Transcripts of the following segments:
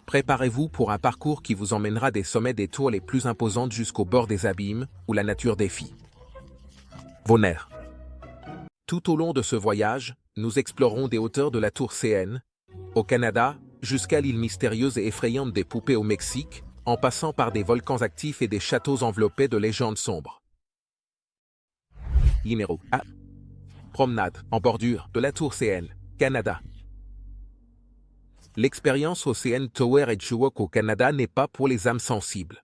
Préparez-vous pour un parcours qui vous emmènera des sommets des tours les plus imposantes jusqu'au bord des abîmes, où la nature défie vos nerfs. Tout au long de ce voyage, nous explorerons des hauteurs de la tour CN, au Canada, jusqu'à l'île mystérieuse et effrayante des Poupées au Mexique, en passant par des volcans actifs et des châteaux enveloppés de légendes sombres. Numéro 1. Promenade en bordure de la tour CN, Canada. L'expérience au CN Tower Edgewalk au Canada n'est pas pour les âmes sensibles.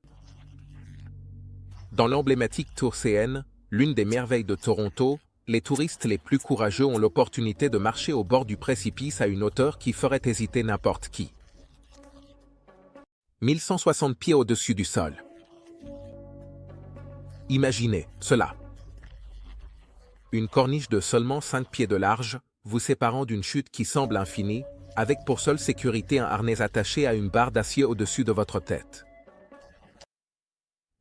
Dans l'emblématique tour CN, l'une des merveilles de Toronto, les touristes les plus courageux ont l'opportunité de marcher au bord du précipice à une hauteur qui ferait hésiter n'importe qui. 1160 pieds au-dessus du sol. Imaginez cela. Une corniche de seulement 5 pieds de large, vous séparant d'une chute qui semble infinie, avec pour seule sécurité un harnais attaché à une barre d'acier au-dessus de votre tête.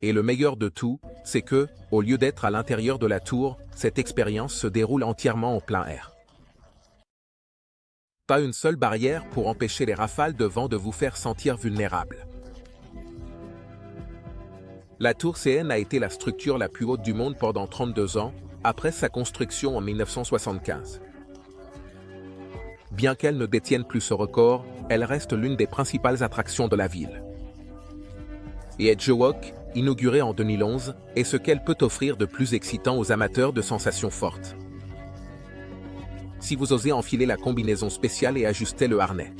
Et le meilleur de tout, c'est que, au lieu d'être à l'intérieur de la tour, cette expérience se déroule entièrement en plein air. Pas une seule barrière pour empêcher les rafales de vent de vous faire sentir vulnérable. La tour CN a été la structure la plus haute du monde pendant 32 ans, après sa construction en 1975. Bien qu'elle ne détienne plus ce record, elle reste l'une des principales attractions de la ville. Et Edgewalk, inaugurée en 2011, est ce qu'elle peut offrir de plus excitant aux amateurs de sensations fortes. Si vous osez enfiler la combinaison spéciale et ajuster le harnais.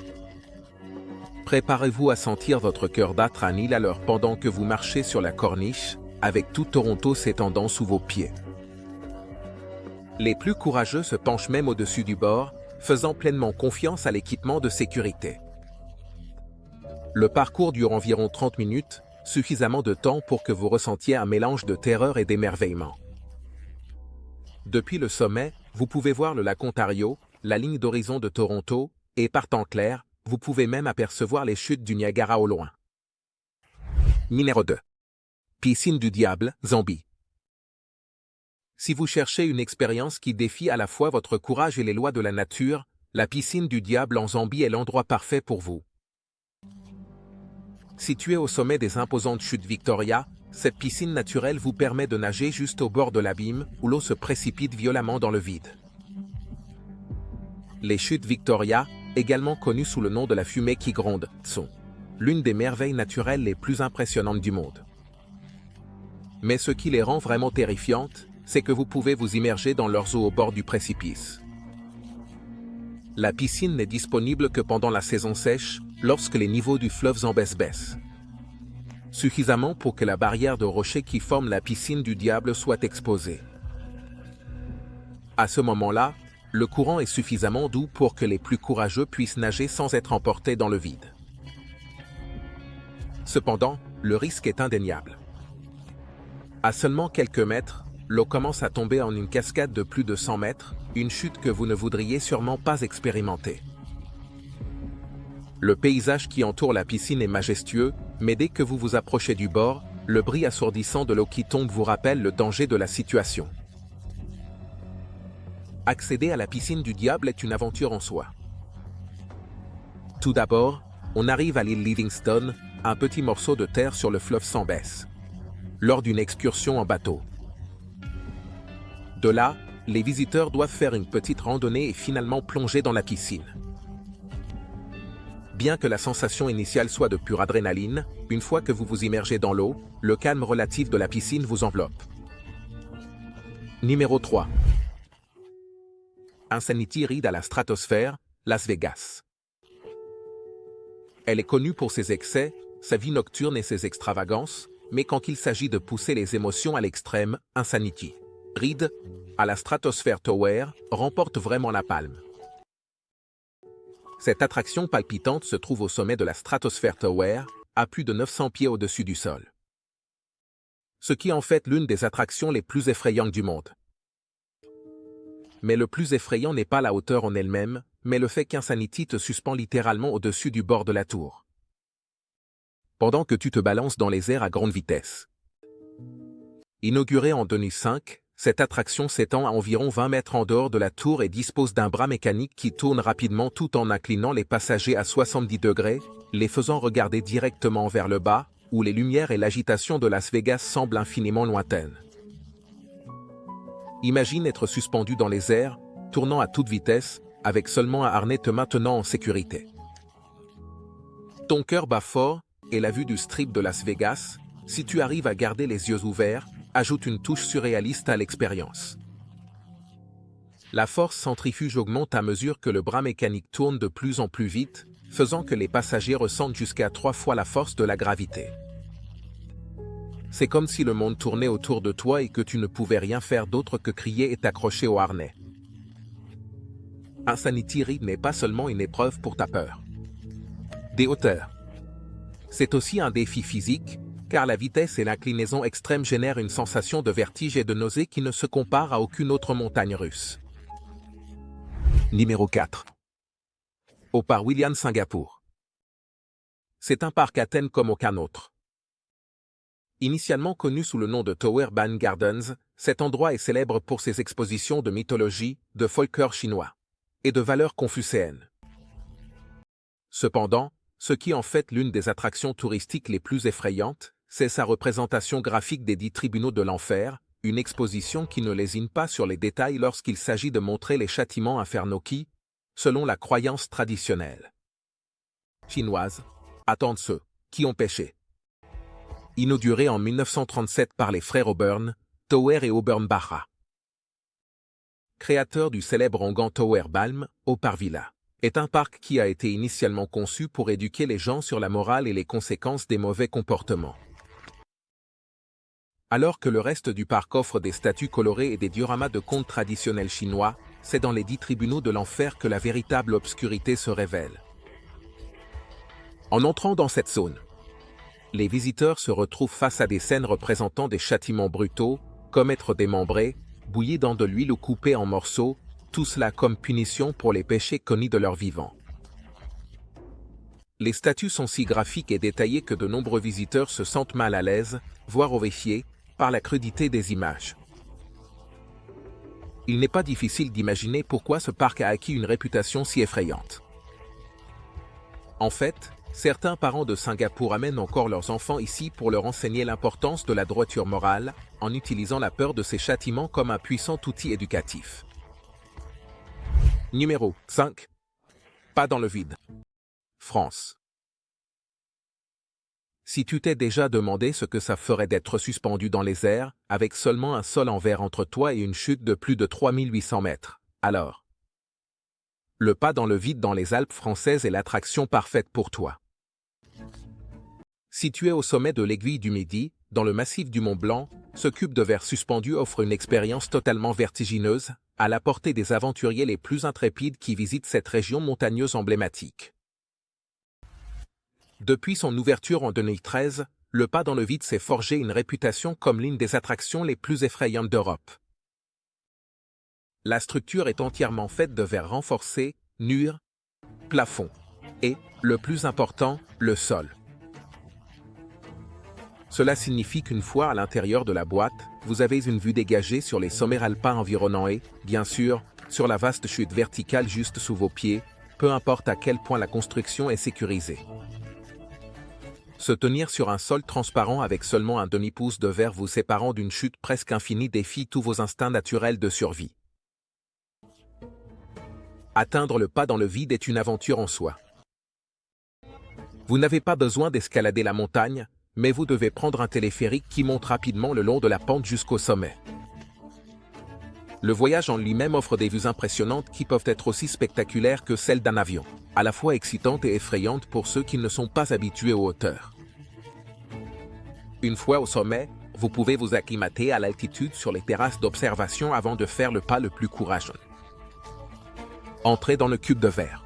Préparez-vous à sentir votre cœur battre à 1000 à l'heure pendant que vous marchez sur la corniche, avec tout Toronto s'étendant sous vos pieds. Les plus courageux se penchent même au-dessus du bord, faisant pleinement confiance à l'équipement de sécurité. Le parcours dure environ 30 minutes, suffisamment de temps pour que vous ressentiez un mélange de terreur et d'émerveillement. Depuis le sommet, vous pouvez voir le lac Ontario, la ligne d'horizon de Toronto, et par temps clair, vous pouvez même apercevoir les chutes du Niagara au loin. Numéro 2. Piscine du Diable, Zambie. Si vous cherchez une expérience qui défie à la fois votre courage et les lois de la nature, la piscine du Diable en Zambie est l'endroit parfait pour vous. Située au sommet des imposantes chutes Victoria, cette piscine naturelle vous permet de nager juste au bord de l'abîme où l'eau se précipite violemment dans le vide. Les chutes Victoria, également connues sous le nom de la fumée qui gronde, sont l'une des merveilles naturelles les plus impressionnantes du monde. Mais ce qui les rend vraiment terrifiantes, c'est que vous pouvez vous immerger dans leurs eaux au bord du précipice. La piscine n'est disponible que pendant la saison sèche, lorsque les niveaux du fleuve Zambèze baissent. Suffisamment pour que la barrière de rochers qui forme la piscine du Diable soit exposée. À ce moment-là, le courant est suffisamment doux pour que les plus courageux puissent nager sans être emportés dans le vide. Cependant, le risque est indéniable. À seulement quelques mètres, l'eau commence à tomber en une cascade de plus de 100 mètres, une chute que vous ne voudriez sûrement pas expérimenter. Le paysage qui entoure la piscine est majestueux, mais dès que vous vous approchez du bord, le bruit assourdissant de l'eau qui tombe vous rappelle le danger de la situation. Accéder à la piscine du Diable est une aventure en soi. Tout d'abord, on arrive à l'île Livingston, un petit morceau de terre sur le fleuve Zambèze, lors d'une excursion en bateau. De là, les visiteurs doivent faire une petite randonnée et finalement plonger dans la piscine. Bien que la sensation initiale soit de pure adrénaline, une fois que vous vous immergez dans l'eau, le calme relatif de la piscine vous enveloppe. Numéro 3. Insanity Ride à la stratosphère, Las Vegas. Elle est connue pour ses excès, sa vie nocturne et ses extravagances, mais quand il s'agit de pousser les émotions à l'extrême, Insanity Ride à la Stratosphere Tower remporte vraiment la palme. Cette attraction palpitante se trouve au sommet de la Stratosphere Tower, à plus de 900 pieds au-dessus du sol. Ce qui en fait l'une des attractions les plus effrayantes du monde. Mais le plus effrayant n'est pas la hauteur en elle-même, mais le fait qu'Insanity te suspend littéralement au-dessus du bord de la tour. Pendant que tu te balances dans les airs à grande vitesse. Inaugurée en 2005, Cette attraction s'étend à environ 20 mètres en dehors de la tour et dispose d'un bras mécanique qui tourne rapidement tout en inclinant les passagers à 70 degrés, les faisant regarder directement vers le bas, où les lumières et l'agitation de Las Vegas semblent infiniment lointaines. Imagine être suspendu dans les airs, tournant à toute vitesse, avec seulement un harnais te maintenant en sécurité. Ton cœur bat fort, et la vue du strip de Las Vegas, si tu arrives à garder les yeux ouverts, ajoute une touche surréaliste à l'expérience. La force centrifuge augmente à mesure que le bras mécanique tourne de plus en plus vite, faisant que les passagers ressentent jusqu'à 3 fois la force de la gravité. C'est comme si le monde tournait autour de toi et que tu ne pouvais rien faire d'autre que crier et t'accrocher au harnais. Insanity Rig n'est pas seulement une épreuve pour ta peur des hauteurs. C'est aussi un défi physique, car la vitesse et l'inclinaison extrême génèrent une sensation de vertige et de nausée qui ne se compare à aucune autre montagne russe. Numéro 4. Au parc Williams Singapour. C'est un parc à thème comme aucun autre. Initialement connu sous le nom de Tower Ban Gardens, cet endroit est célèbre pour ses expositions de mythologie, de folklore chinois et de valeurs confucéennes. Cependant, ce qui en fait l'une des attractions touristiques les plus effrayantes, c'est sa représentation graphique des 10 tribunaux de l'enfer, une exposition qui ne lésine pas sur les détails lorsqu'il s'agit de montrer les châtiments infernaux qui, selon la croyance traditionnelle chinoise, attendent ceux qui ont péché. Inauguré en 1937 par les frères Auburn, Tower et Auburn Barra, créateur du célèbre onguent Tower Balm, au Parc Villa, est un parc qui a été initialement conçu pour éduquer les gens sur la morale et les conséquences des mauvais comportements. Alors que le reste du parc offre des statues colorées et des dioramas de contes traditionnels chinois, c'est dans les 10 tribunaux de l'enfer que la véritable obscurité se révèle. En entrant dans cette zone, les visiteurs se retrouvent face à des scènes représentant des châtiments brutaux, comme être démembrés, bouillis dans de l'huile ou coupés en morceaux, tout cela comme punition pour les péchés commis de leur vivant. Les statues sont si graphiques et détaillées que de nombreux visiteurs se sentent mal à l'aise, voire horrifiés, par la crudité des images. Il n'est pas difficile d'imaginer pourquoi ce parc a acquis une réputation si effrayante. En fait, certains parents de Singapour amènent encore leurs enfants ici pour leur enseigner l'importance de la droiture morale, en utilisant la peur de ces châtiments comme un puissant outil éducatif. Numéro 5. Pas dans le vide. France. Si tu t'es déjà demandé ce que ça ferait d'être suspendu dans les airs, avec seulement un sol en verre entre toi et une chute de plus de 3800 mètres, alors le pas dans le vide dans les Alpes françaises est l'attraction parfaite pour toi. Situé au sommet de l'aiguille du Midi, dans le massif du Mont Blanc, ce cube de verre suspendu offre une expérience totalement vertigineuse, à la portée des aventuriers les plus intrépides qui visitent cette région montagneuse emblématique. Depuis son ouverture en 2013, le pas dans le vide s'est forgé une réputation comme l'une des attractions les plus effrayantes d'Europe. La structure est entièrement faite de verre renforcé, murs, plafond et, le plus important, le sol. Cela signifie qu'une fois à l'intérieur de la boîte, vous avez une vue dégagée sur les sommets alpins environnants et, bien sûr, sur la vaste chute verticale juste sous vos pieds, peu importe à quel point la construction est sécurisée. Se tenir sur un sol transparent avec seulement un demi-pouce de verre vous séparant d'une chute presque infinie défie tous vos instincts naturels de survie. Atteindre le pas dans le vide est une aventure en soi. Vous n'avez pas besoin d'escalader la montagne, mais vous devez prendre un téléphérique qui monte rapidement le long de la pente jusqu'au sommet. Le voyage en lui-même offre des vues impressionnantes qui peuvent être aussi spectaculaires que celles d'un avion, à la fois excitantes et effrayantes pour ceux qui ne sont pas habitués aux hauteurs. Une fois au sommet, vous pouvez vous acclimater à l'altitude sur les terrasses d'observation avant de faire le pas le plus courageux. Entrez dans le cube de verre.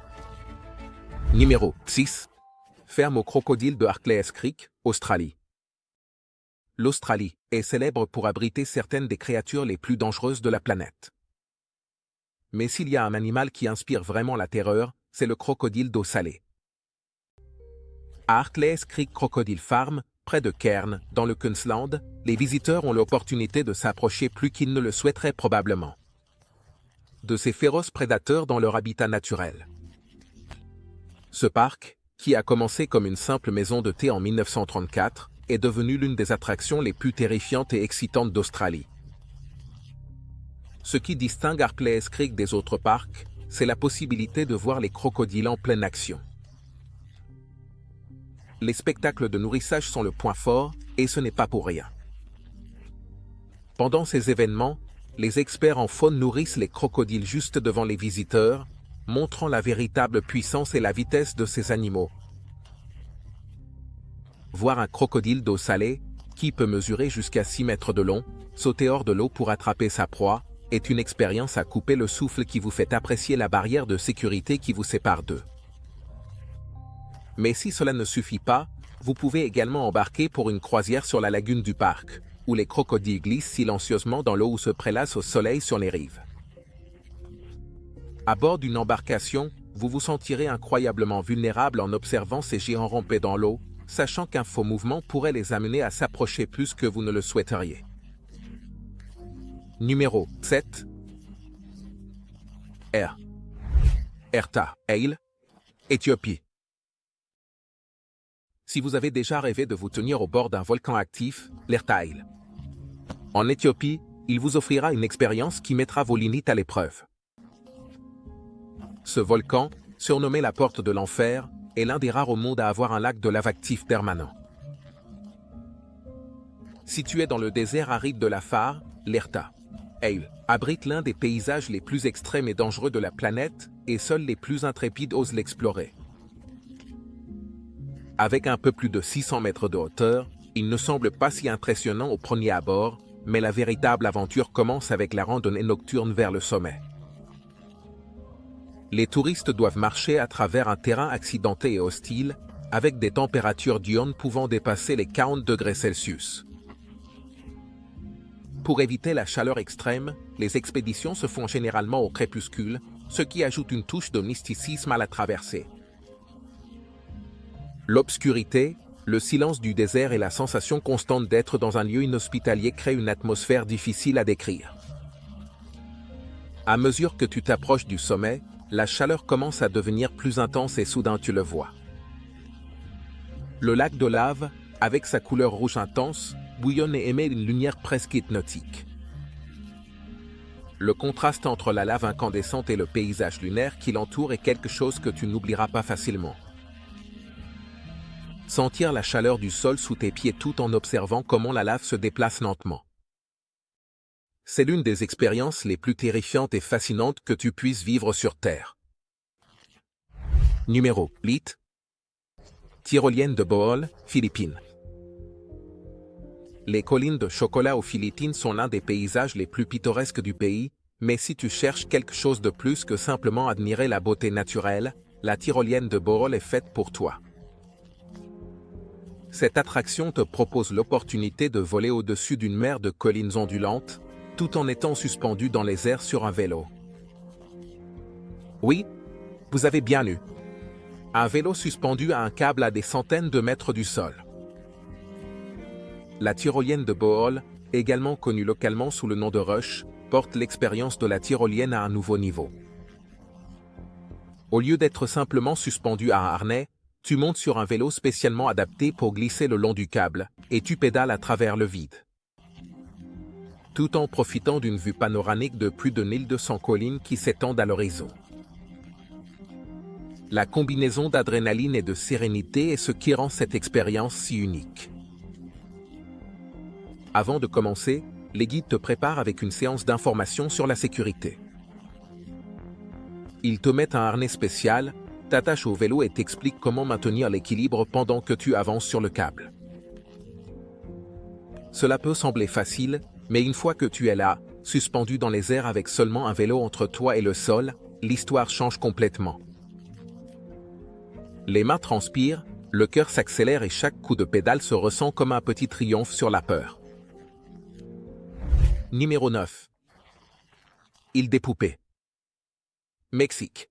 Numéro 6. Ferme aux crocodiles de Harclay Creek, Australie. L'Australie est célèbre pour abriter certaines des créatures les plus dangereuses de la planète. Mais s'il y a un animal qui inspire vraiment la terreur, c'est le crocodile d'eau salée. À Harclay Creek Crocodile Farm, près de Cairns, dans le Queensland, les visiteurs ont l'opportunité de s'approcher plus qu'ils ne le souhaiteraient probablement de ces féroces prédateurs dans leur habitat naturel. Ce parc, qui a commencé comme une simple maison de thé en 1934, est devenu l'une des attractions les plus terrifiantes et excitantes d'Australie. Ce qui distingue Harplay's Creek des autres parcs, c'est la possibilité de voir les crocodiles en pleine action. Les spectacles de nourrissage sont le point fort, et ce n'est pas pour rien. Pendant ces événements, les experts en faune nourrissent les crocodiles juste devant les visiteurs, montrant la véritable puissance et la vitesse de ces animaux. Voir un crocodile d'eau salée, qui peut mesurer jusqu'à 6 mètres de long, sauter hors de l'eau pour attraper sa proie, est une expérience à couper le souffle qui vous fait apprécier la barrière de sécurité qui vous sépare d'eux. Mais si cela ne suffit pas, vous pouvez également embarquer pour une croisière sur la lagune du parc, où les crocodiles glissent silencieusement dans l'eau ou se prélassent au soleil sur les rives. À bord d'une embarcation, vous vous sentirez incroyablement vulnérable en observant ces géants ramper dans l'eau, sachant qu'un faux mouvement pourrait les amener à s'approcher plus que vous ne le souhaiteriez. Numéro 7. Erta Isle, Éthiopie. Si vous avez déjà rêvé de vous tenir au bord d'un volcan actif, l'Erta Isle. En Éthiopie, il vous offrira une expérience qui mettra vos limites à l'épreuve. Ce volcan, surnommé la porte de l'enfer, est l'un des rares au monde à avoir un lac de lave actif permanent. Situé dans le désert aride de l'Afar, l'Erta Isle abrite l'un des paysages les plus extrêmes et dangereux de la planète, et seuls les plus intrépides osent l'explorer. Avec un peu plus de 600 mètres de hauteur, il ne semble pas si impressionnant au premier abord, mais la véritable aventure commence avec la randonnée nocturne vers le sommet. Les touristes doivent marcher à travers un terrain accidenté et hostile, avec des températures diurnes pouvant dépasser les 40 degrés Celsius. Pour éviter la chaleur extrême, les expéditions se font généralement au crépuscule, ce qui ajoute une touche de mysticisme à la traversée. L'obscurité, le silence du désert et la sensation constante d'être dans un lieu inhospitalier créent une atmosphère difficile à décrire. À mesure que tu t'approches du sommet, la chaleur commence à devenir plus intense et soudain tu le vois. Le lac de lave, avec sa couleur rouge intense, bouillonne et émet une lumière presque hypnotique. Le contraste entre la lave incandescente et le paysage lunaire qui l'entoure est quelque chose que tu n'oublieras pas facilement. Sentir la chaleur du sol sous tes pieds tout en observant comment la lave se déplace lentement. C'est l'une des expériences les plus terrifiantes et fascinantes que tu puisses vivre sur Terre. Numéro 8. Tyrolienne de Bohol, Philippines. Les collines de chocolat aux Philippines sont l'un des paysages les plus pittoresques du pays, mais si tu cherches quelque chose de plus que simplement admirer la beauté naturelle, la tyrolienne de Bohol est faite pour toi. Cette attraction te propose l'opportunité de voler au-dessus d'une mer de collines ondulantes, tout en étant suspendu dans les airs sur un vélo. Oui, vous avez bien lu. Un vélo suspendu à un câble à des centaines de mètres du sol. La tyrolienne de Bohol, également connue localement sous le nom de Rush, porte l'expérience de la tyrolienne à un nouveau niveau. Au lieu d'être simplement suspendu à un harnais, tu montes sur un vélo spécialement adapté pour glisser le long du câble, et tu pédales à travers le vide. Tout en profitant d'une vue panoramique de plus de 1200 collines qui s'étendent à l'horizon. La combinaison d'adrénaline et de sérénité est ce qui rend cette expérience si unique. Avant de commencer, les guides te préparent avec une séance d'information sur la sécurité. Ils te mettent un harnais spécial, t'attachent au vélo et t'expliquent comment maintenir l'équilibre pendant que tu avances sur le câble. Cela peut sembler facile, mais une fois que tu es là, suspendu dans les airs avec seulement un vélo entre toi et le sol, l'histoire change complètement. Les mains transpirent, le cœur s'accélère et chaque coup de pédale se ressent comme un petit triomphe sur la peur. Numéro 9. Île des Poupées. Mexique.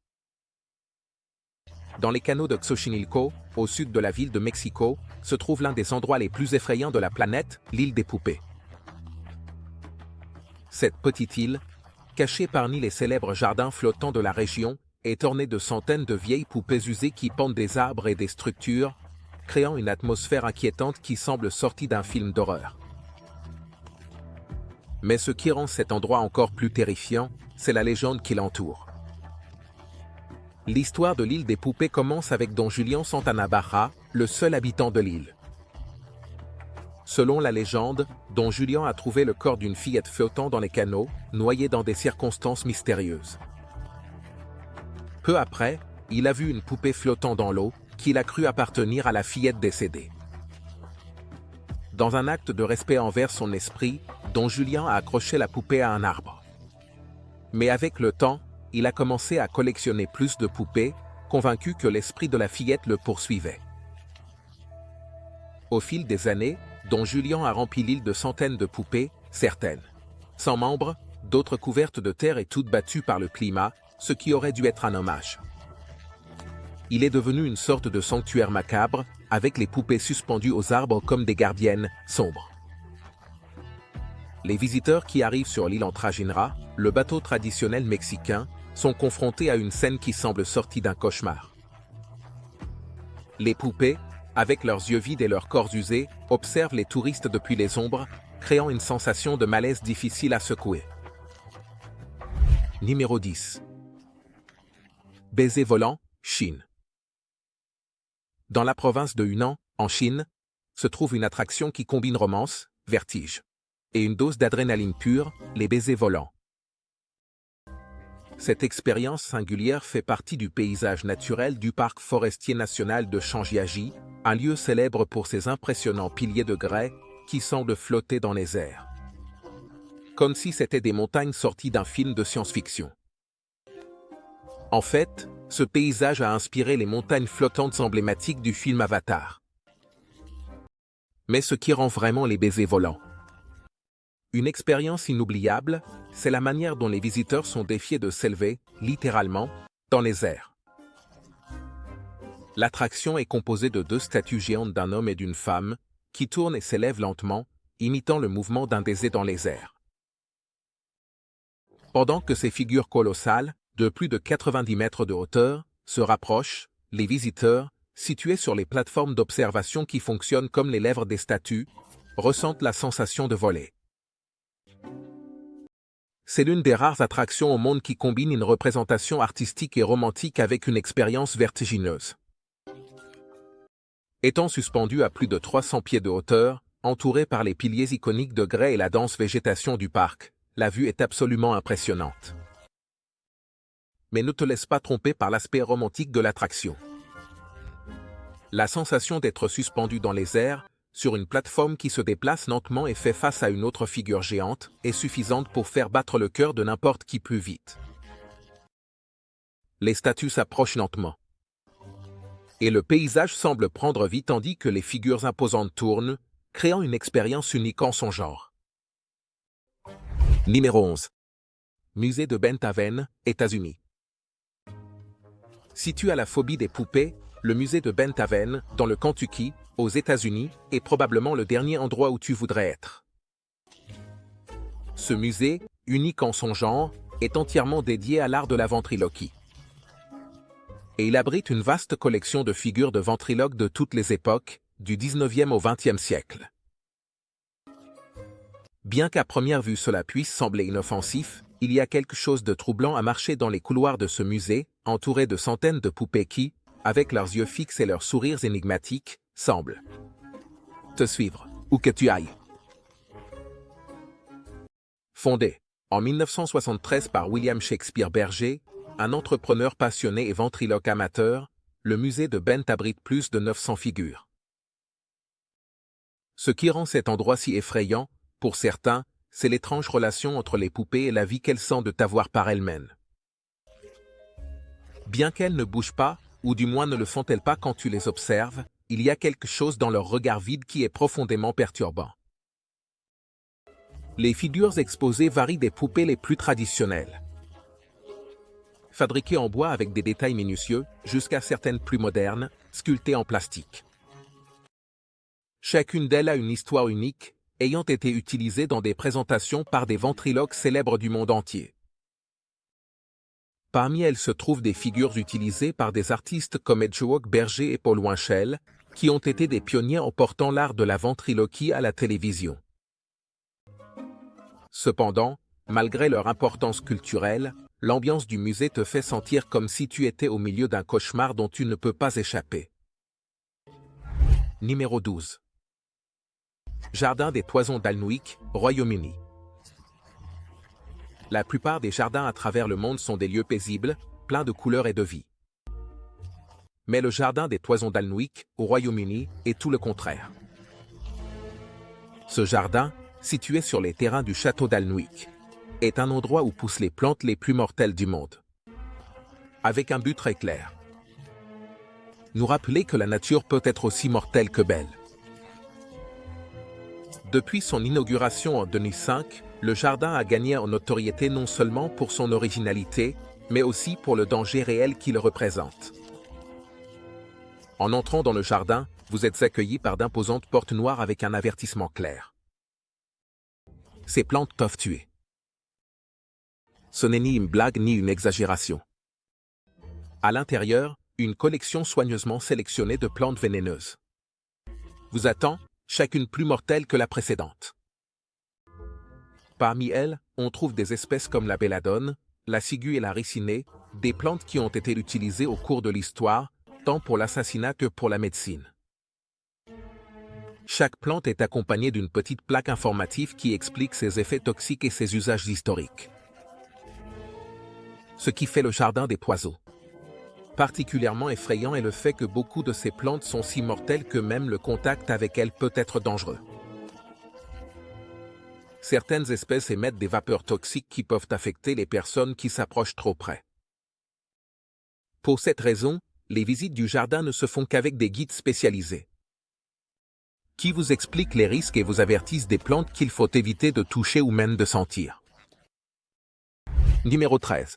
Dans les canaux de Xochimilco, au sud de la ville de Mexico, se trouve l'un des endroits les plus effrayants de la planète, l'île des poupées. Cette petite île, cachée parmi les célèbres jardins flottants de la région, est ornée de centaines de vieilles poupées usées qui pendent des arbres et des structures, créant une atmosphère inquiétante qui semble sortie d'un film d'horreur. Mais ce qui rend cet endroit encore plus terrifiant, c'est la légende qui l'entoure. L'histoire de l'île des poupées commence avec Don Julián Santana Barra, le seul habitant de l'île. Selon la légende, Don Julián a trouvé le corps d'une fillette flottant dans les canaux, noyée dans des circonstances mystérieuses. Peu après, il a vu une poupée flottant dans l'eau, qu'il a cru appartenir à la fillette décédée. Dans un acte de respect envers son esprit, Don Julián a accroché la poupée à un arbre. Mais avec le temps, il a commencé à collectionner plus de poupées, convaincu que l'esprit de la fillette le poursuivait. Au fil des années, Don Julián a rempli l'île de centaines de poupées, certaines sans membres, d'autres couvertes de terre et toutes battues par le climat, ce qui aurait dû être un hommage. Il est devenu une sorte de sanctuaire macabre, avec les poupées suspendues aux arbres comme des gardiennes sombres. Les visiteurs qui arrivent sur l'île en Trajinera, le bateau traditionnel mexicain, sont confrontés à une scène qui semble sortie d'un cauchemar. Les poupées, avec leurs yeux vides et leurs corps usés, observent les touristes depuis les ombres, créant une sensation de malaise difficile à secouer. Numéro 10. Baiser volant, Chine. Dans la province de Hunan, en Chine, se trouve une attraction qui combine romance, vertige, et une dose d'adrénaline pure, les baisers volants. Cette expérience singulière fait partie du paysage naturel du parc forestier national de Changiaji, un lieu célèbre pour ses impressionnants piliers de grès qui semblent flotter dans les airs. Comme si c'étaient des montagnes sorties d'un film de science-fiction. En fait, ce paysage a inspiré les montagnes flottantes emblématiques du film Avatar. Mais ce qui rend vraiment les baisers volants une expérience inoubliable, c'est la manière dont les visiteurs sont défiés de s'élever, littéralement, dans les airs. L'attraction est composée de deux statues géantes d'un homme et d'une femme, qui tournent et s'élèvent lentement, imitant le mouvement d'un baiser dans les airs. Pendant que ces figures colossales, de plus de 90 mètres de hauteur, se rapprochent, les visiteurs, situés sur les plateformes d'observation qui fonctionnent comme les lèvres des statues, ressentent la sensation de voler. C'est l'une des rares attractions au monde qui combine une représentation artistique et romantique avec une expérience vertigineuse. Étant suspendu à plus de 300 pieds de hauteur, entouré par les piliers iconiques de grès et la dense végétation du parc, la vue est absolument impressionnante. Mais ne te laisse pas tromper par l'aspect romantique de l'attraction. La sensation d'être suspendu dans les airs, sur une plateforme qui se déplace lentement et fait face à une autre figure géante, est suffisante pour faire battre le cœur de n'importe qui plus vite. Les statues s'approchent lentement. Et le paysage semble prendre vie tandis que les figures imposantes tournent, créant une expérience unique en son genre. Numéro 11. Musée de Benthaven, États-Unis. Situé à la phobie des poupées, le musée de Benthaven, dans le Kentucky, aux États-Unis, est probablement le dernier endroit où tu voudrais être. Ce musée, unique en son genre, est entièrement dédié à l'art de la ventriloquie. Et il abrite une vaste collection de figures de ventriloques de toutes les époques, du 19e au 20e siècle. Bien qu'à première vue cela puisse sembler inoffensif, il y a quelque chose de troublant à marcher dans les couloirs de ce musée, entouré de centaines de poupées qui, avec leurs yeux fixes et leurs sourires énigmatiques, semblent te suivre, où que tu ailles. Fondé en 1973 par William Shakespeare Berger, un entrepreneur passionné et ventriloque amateur, le musée de Bent abrite plus de 900 figures. Ce qui rend cet endroit si effrayant, pour certains, c'est l'étrange relation entre les poupées et la vie qu'elles semblent avoir par elles-mêmes. Bien qu'elles ne bougent pas, ou du moins ne le font-elles pas quand tu les observes, il y a quelque chose dans leur regard vide qui est profondément perturbant. Les figures exposées varient des poupées les plus traditionnelles. fabriquées en bois avec des détails minutieux, jusqu'à certaines plus modernes, sculptées en plastique. Chacune d'elles a une histoire unique, ayant été utilisée dans des présentations par des ventriloques célèbres du monde entier. Parmi elles se trouvent des figures utilisées par des artistes comme Edgeworth Berger et Paul Winchell, qui ont été des pionniers en portant l'art de la ventriloquie à la télévision. Cependant, malgré leur importance culturelle, l'ambiance du musée te fait sentir comme si tu étais au milieu d'un cauchemar dont tu ne peux pas échapper. Numéro 12. Jardin des Toisons d'Alnwick, Royaume-Uni. La plupart des jardins à travers le monde sont des lieux paisibles, pleins de couleurs et de vie. Mais le jardin des Toisons d'Alnwick, au Royaume-Uni, est tout le contraire. Ce jardin, situé sur les terrains du château d'Alnwick, est un endroit où poussent les plantes les plus mortelles du monde. Avec un but très clair. Nous rappeler que la nature peut être aussi mortelle que belle. Depuis son inauguration en 2005, le jardin a gagné en notoriété non seulement pour son originalité, mais aussi pour le danger réel qu'il représente. En entrant dans le jardin, vous êtes accueilli par d'imposantes portes noires avec un avertissement clair. Ces plantes peuvent tuer. Ce n'est ni une blague ni une exagération. À l'intérieur, une collection soigneusement sélectionnée de plantes vénéneuses vous attend, chacune plus mortelle que la précédente. Parmi elles, on trouve des espèces comme la belladone, la ciguë et la ricinée, des plantes qui ont été utilisées au cours de l'histoire, tant pour l'assassinat que pour la médecine. Chaque plante est accompagnée d'une petite plaque informative qui explique ses effets toxiques et ses usages historiques. Ce qui fait le jardin des poiseaux particulièrement effrayant est le fait que beaucoup de ces plantes sont si mortelles que même le contact avec elles peut être dangereux. Certaines espèces émettent des vapeurs toxiques qui peuvent affecter les personnes qui s'approchent trop près. Pour cette raison, les visites du jardin ne se font qu'avec des guides spécialisés, qui vous expliquent les risques et vous avertissent des plantes qu'il faut éviter de toucher ou même de sentir. Numéro 13.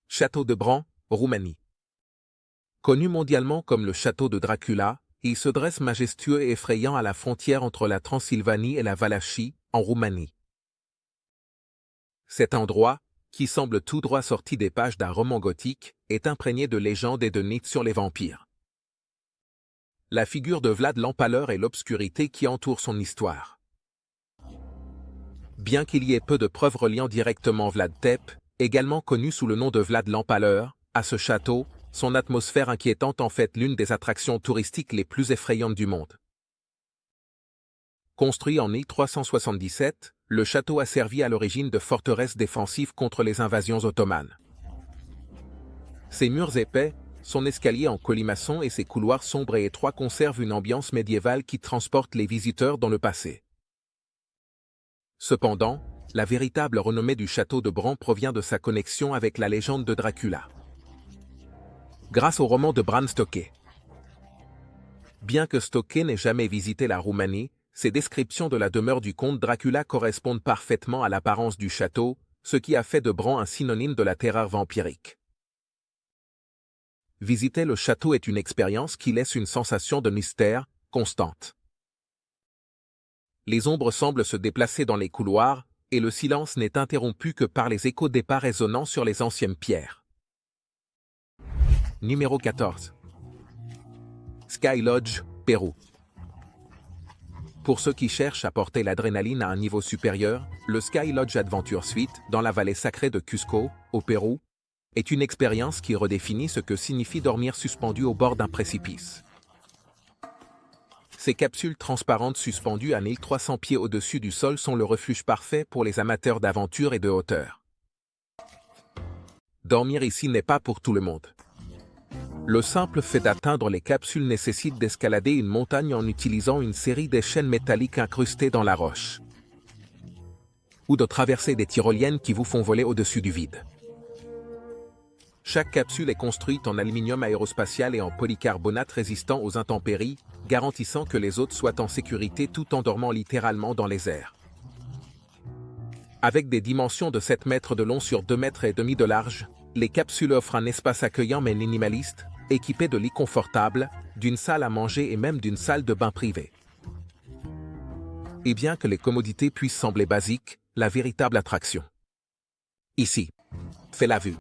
Château de Bran, Roumanie. Connu mondialement comme le château de Dracula, il se dresse majestueux et effrayant à la frontière entre la Transylvanie et la Valachie, en Roumanie. Cet endroit, qui semble tout droit sorti des pages d'un roman gothique, est imprégné de légendes et de mythes sur les vampires. La figure de Vlad l'Empaleur et l'obscurité qui entoure son histoire. Bien qu'il y ait peu de preuves reliant directement Vlad Tep, également connu sous le nom de Vlad l'Empaleur, à ce château, son atmosphère inquiétante en fait l'une des attractions touristiques les plus effrayantes du monde. Construit en 1377, le château a servi à l'origine de forteresse défensive contre les invasions ottomanes. Ses murs épais, son escalier en colimaçon et ses couloirs sombres et étroits conservent une ambiance médiévale qui transporte les visiteurs dans le passé. Cependant, la véritable renommée du château de Bran provient de sa connexion avec la légende de Dracula. Grâce au roman de Bram Stoker. Bien que Stoker n'ait jamais visité la Roumanie, ses descriptions de la demeure du comte Dracula correspondent parfaitement à l'apparence du château, ce qui a fait de Bran un synonyme de la terreur vampirique. Visiter le château est une expérience qui laisse une sensation de mystère constante. Les ombres semblent se déplacer dans les couloirs, et le silence n'est interrompu que par les échos des pas résonnant sur les anciennes pierres. Numéro 14. Sky Lodge, Pérou. Pour ceux qui cherchent à porter l'adrénaline à un niveau supérieur, le Sky Lodge Adventure Suite, dans la vallée sacrée de Cusco, au Pérou, est une expérience qui redéfinit ce que signifie dormir suspendu au bord d'un précipice. Ces capsules transparentes suspendues à 1300 pieds au-dessus du sol sont le refuge parfait pour les amateurs d'aventure et de hauteur. Dormir ici n'est pas pour tout le monde. Le simple fait d'atteindre les capsules nécessite d'escalader une montagne en utilisant une série d'échelles métalliques incrustées dans la roche, ou de traverser des tyroliennes qui vous font voler au-dessus du vide. Chaque capsule est construite en aluminium aérospatial et en polycarbonate résistant aux intempéries, garantissant que les hôtes soient en sécurité tout en dormant littéralement dans les airs. Avec des dimensions de 7 mètres de long sur 2 mètres et demi de large, Les capsules offrent un espace accueillant mais minimaliste, équipé de lits confortables, d'une salle à manger et même d'une salle de bain privée. Et bien que les commodités puissent sembler basiques, la véritable attraction. Ici, fait la vue.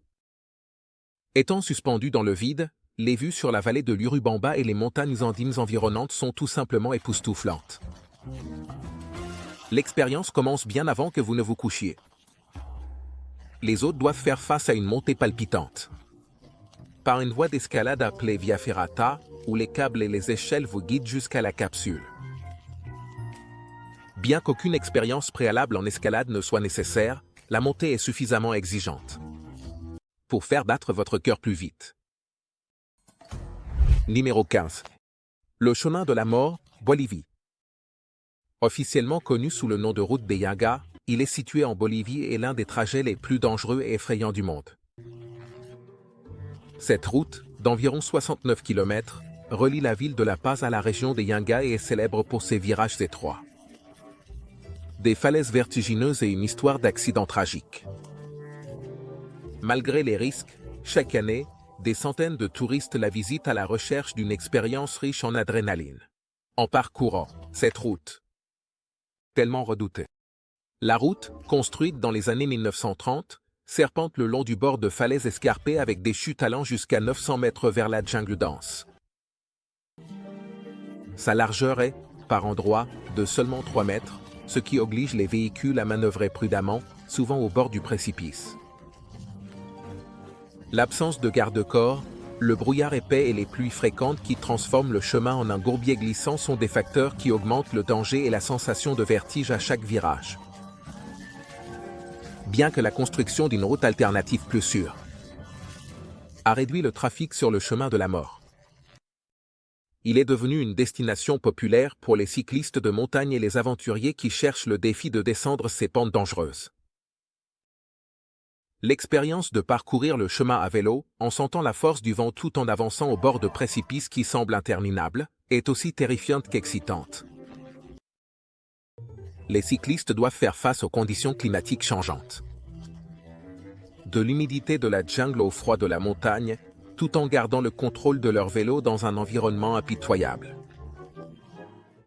Étant suspendu dans le vide, les vues sur la vallée de l'Urubamba et les montagnes andines environnantes sont tout simplement époustouflantes. L'expérience commence bien avant que vous ne vous couchiez. Les hôtes doivent faire face à une montée palpitante. Par une voie d'escalade appelée Via Ferrata, où les câbles et les échelles vous guident jusqu'à la capsule. Bien qu'aucune expérience préalable en escalade ne soit nécessaire, la montée est suffisamment exigeante pour faire battre votre cœur plus vite. Numéro 15. Le chemin de la mort, Bolivie. Officiellement connu sous le nom de route des Llagas, il est situé en Bolivie et l'un des trajets les plus dangereux et effrayants du monde. Cette route, d'environ 69 km, relie la ville de La Paz à la région des Llagas et est célèbre pour ses virages étroits, des falaises vertigineuses et une histoire d'accidents tragiques. Malgré les risques, chaque année, des centaines de touristes la visitent à la recherche d'une expérience riche en adrénaline. En parcourant cette route, tellement redoutée. La route, construite dans les années 1930, serpente le long du bord de falaises escarpées avec des chutes allant jusqu'à 900 mètres vers la jungle dense. Sa largeur est, par endroits, de seulement 3 mètres, ce qui oblige les véhicules à manœuvrer prudemment, souvent au bord du précipice. L'absence de garde-corps, le brouillard épais et les pluies fréquentes qui transforment le chemin en un bourbier glissant sont des facteurs qui augmentent le danger et la sensation de vertige à chaque virage. Bien que la construction d'une route alternative plus sûre a réduit le trafic sur le chemin de la mort, il est devenu une destination populaire pour les cyclistes de montagne et les aventuriers qui cherchent le défi de descendre ces pentes dangereuses. L'expérience de parcourir le chemin à vélo, en sentant la force du vent tout en avançant au bord de précipices qui semblent interminables, est aussi terrifiante qu'excitante. Les cyclistes doivent faire face aux conditions climatiques changeantes. De l'humidité de la jungle au froid de la montagne, tout en gardant le contrôle de leur vélo dans un environnement impitoyable.